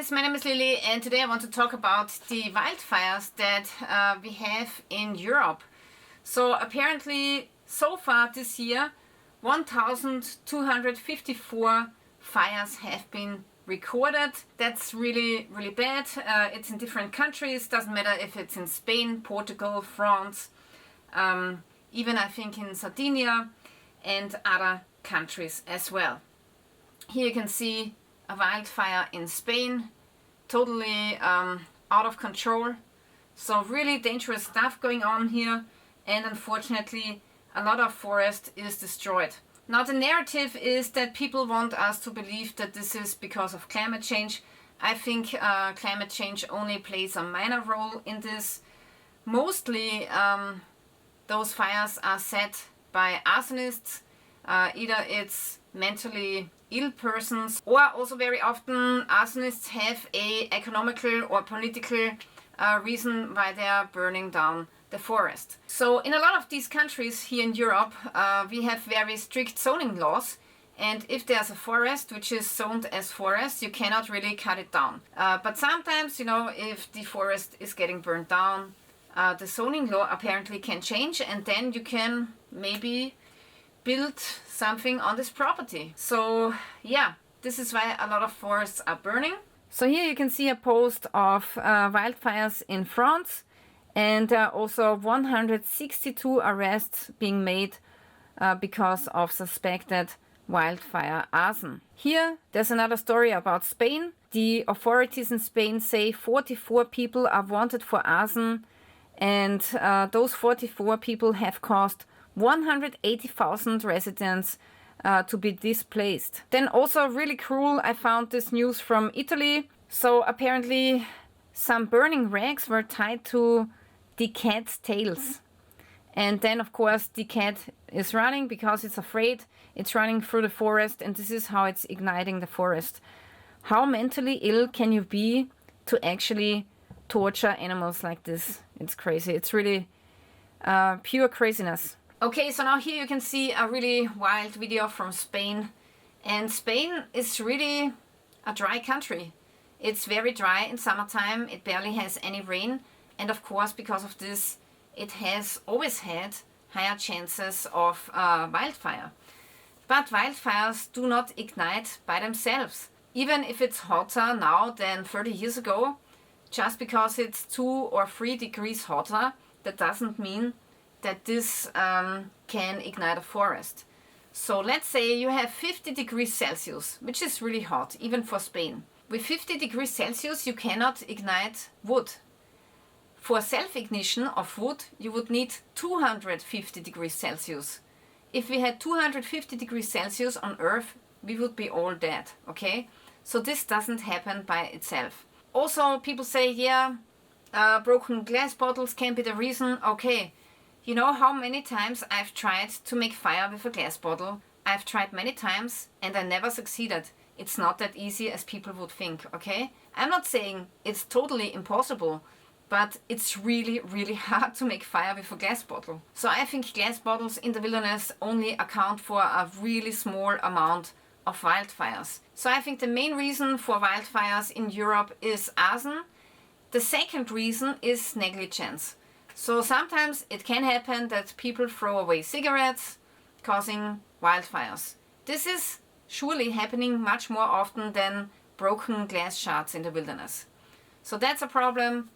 guys, my name is Lily and today I want to talk about the wildfires that we have in Europe. So apparently so far this year 1,254 fires have been recorded. That's really bad. It's in different countries, doesn't matter if it's in Spain, Portugal, France, even I think in Sardinia and other countries as well. Here you can see a wildfire in Spain, totally out of control. So really dangerous stuff going on here, and unfortunately a lot of forest is destroyed. Now the narrative is that people want us to believe that this is because of climate change. I think climate change only plays a minor role in this. Mostly those fires are set by arsonists. Either it's mentally ill persons, or also very often arsonists have a economical or political reason why they are burning down the forest. So in a lot of these countries here in Europe we have very strict zoning laws, and if there's a forest which is zoned as forest, you cannot really cut it down. But sometimes, you know, if the forest is getting burned down, the zoning law apparently can change, and then you can maybe build something on this property. So yeah, this is why a lot of forests are burning. So here you can see a post of wildfires in France, and also 162 arrests being made because of suspected wildfire arson. Here there's another story about Spain. The authorities in Spain say 44 people are wanted for arson, and those 44 people have caused 180,000 residents to be displaced. Then also really cruel, I found this news from Italy. So apparently some burning rags were tied to the cat's tails. And then of course the cat is running because it's afraid. It's running through the forest, and this is how it's igniting the forest. How mentally ill can you be to actually torture animals like this? It's crazy. It's really pure craziness. Okay, so now here you can see a really wild video from Spain. And Spain is really a dry country. It's very dry in summertime, it barely has any rain, and of course because of this it has always had higher chances of wildfire. But wildfires do not ignite by themselves. Even if it's hotter now than 30 years ago, just because it's 2 or 3 degrees hotter, that doesn't mean that this can ignite a forest. So let's say you have 50 degrees Celsius, which is really hot, even for Spain. With 50 degrees Celsius you cannot ignite wood. For self-ignition of wood you would need 250 degrees Celsius. If we had 250 degrees Celsius on Earth, we would be all dead, okay? So this doesn't happen by itself. Also people say, yeah, broken glass bottles can be the reason. Okay. You know how many times I've tried to make fire with a glass bottle? I've tried many times and I never succeeded. It's not that easy as people would think, okay? I'm not saying it's totally impossible, but it's really hard to make fire with a glass bottle. So I think glass bottles in the wilderness only account for a really small amount of wildfires. So I think the main reason for wildfires in Europe is arson. The second reason is negligence. So sometimes it can happen that people throw away cigarettes, causing wildfires. This is surely happening much more often than broken glass shards in the wilderness. So that's a problem.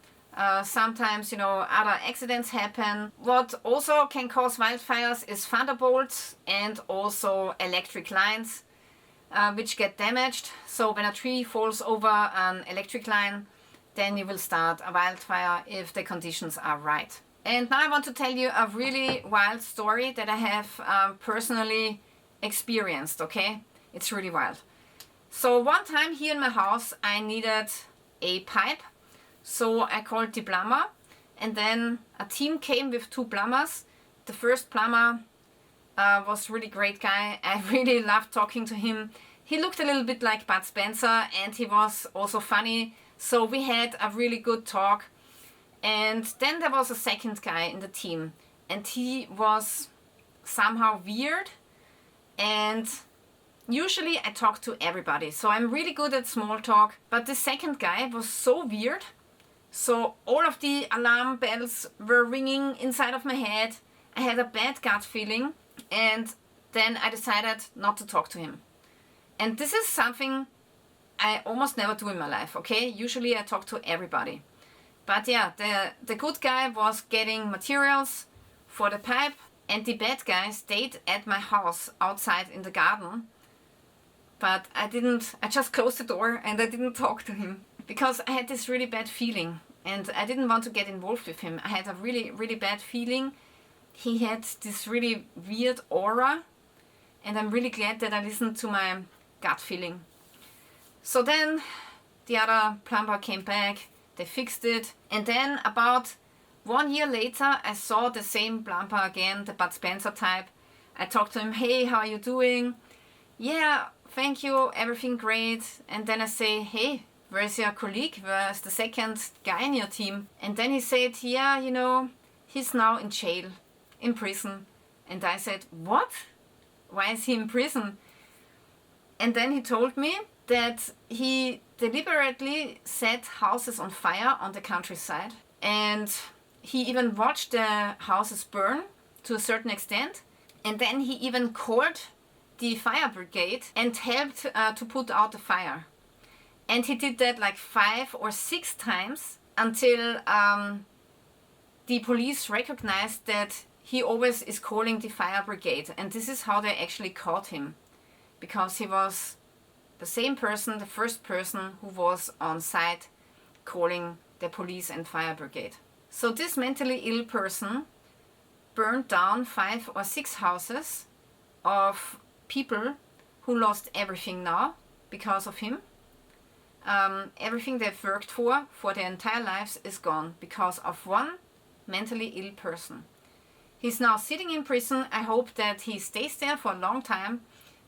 Sometimes, you know, other accidents happen. What also can cause wildfires is thunderbolts and also electric lines which get damaged. So when a tree falls over an electric line, then you will start a wildfire if the conditions are right. And now I want to tell you a really wild story that I have personally experienced, okay? It's really wild. So one time here in my house I needed a pipe, so I called the plumber, and then a team came with 2 plumbers. The first plumber was a really great guy. I really loved talking to him. He looked a little bit like Bud Spencer and he was also funny. So we had a really good talk. And then there was a second guy in the team, and he was somehow weird, and usually I talk to everybody, so I'm really good at small talk, but the second guy was so weird. So all of the alarm bells were ringing inside of my head. I had a bad gut feeling, and then I decided not to talk to him. And this is something I almost never do in my life, okay? Usually I talk to everybody. But yeah, the good guy was getting materials for the pipe, and the bad guy stayed at my house outside in the garden. But I just closed the door and I didn't talk to him because I had this really bad feeling and I didn't want to get involved with him. I had a really, really bad feeling. He had this really weird aura, and I'm really glad that I listened to my gut feeling. So then the other plumber came back, they fixed it, and then about 1 year later I saw the same plumber again, the Bud Spencer type. I talked to him, hey, how are you doing? Yeah, thank you, everything great. And then I say, hey, where's your colleague? Where's the second guy in your team? And then he said, yeah, you know, he's now in jail, in prison. And I said, what? Why is he in prison? And then he told me that he deliberately set houses on fire on the countryside. And he even watched the houses burn to a certain extent. And then he even called the fire brigade and helped to put out the fire. And he did that like 5 or 6 times until the police recognized that he always is calling the fire brigade. And this is how they actually caught him, because he was the same person, the first person who was on site calling the police and fire brigade. So this mentally ill person burned down 5 or 6 houses of people who lost everything now because of him. Everything they've worked for their entire lives is gone because of one mentally ill person. He's now sitting in prison. I hope that he stays there for a long time.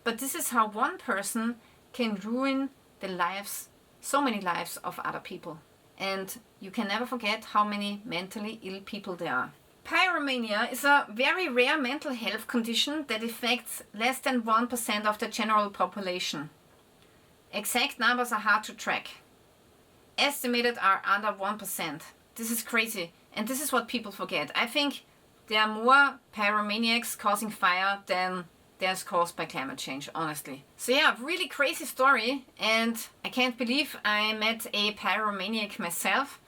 But this is how one person can ruin the lives, so many lives of other people. And you can never forget how many mentally ill people there are. Pyromania is a very rare mental health condition that affects less than 1% of the general population. Exact numbers are hard to track. Estimated are under 1%. This is crazy, and this is what people forget. I think there are more pyromaniacs causing fire than there's caused by climate change, honestly. So yeah, really crazy story, and I can't believe I met a pyromaniac myself.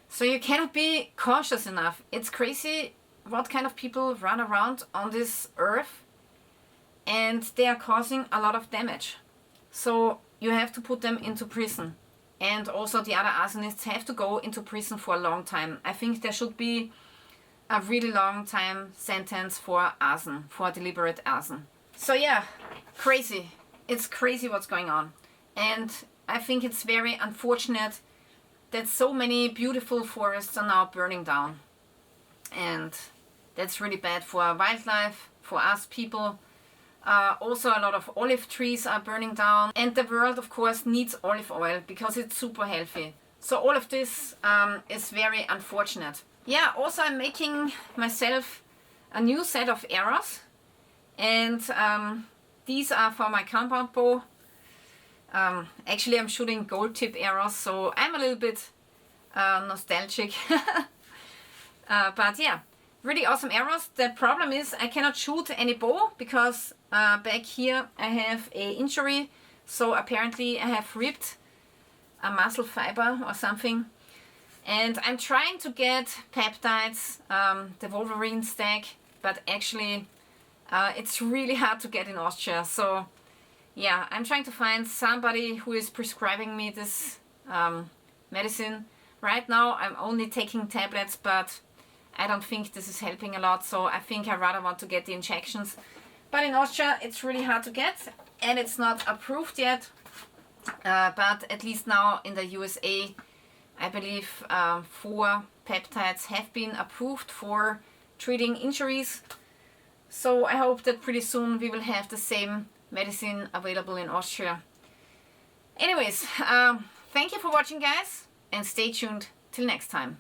So you cannot be cautious enough. It's crazy what kind of people run around on this earth, and they are causing a lot of damage. So you have to put them into prison. And also the other arsonists have to go into prison for a long time. I think there should be a really long time sentence for arson, for deliberate arson. So yeah, crazy. It's crazy what's going on. And I think it's very unfortunate that so many beautiful forests are now burning down. And that's really bad for wildlife, for us people. Also a lot of olive trees are burning down. And the world, of course, needs olive oil because it's super healthy. So all of this is very unfortunate. Yeah, also I'm making myself a new set of arrows. And these are for my compound bow. Actually, I'm shooting gold tip arrows, so I'm a little bit nostalgic. But yeah, really awesome arrows. The problem is I cannot shoot any bow because back here I have a injury. So apparently I have ripped a muscle fiber or something. And I'm trying to get peptides, the Wolverine stack, but actually it's really hard to get in Austria. So yeah, I'm trying to find somebody who is prescribing me this medicine. Right now I'm only taking tablets, but I don't think this is helping a lot, so I think I rather want to get the injections. But in Austria it's really hard to get, and it's not approved yet. But at least now in the USA, I believe 4 peptides have been approved for treating injuries. So I hope that pretty soon we will have the same medicine available in Austria. Anyways, thank you for watching, guys, and stay tuned till next time.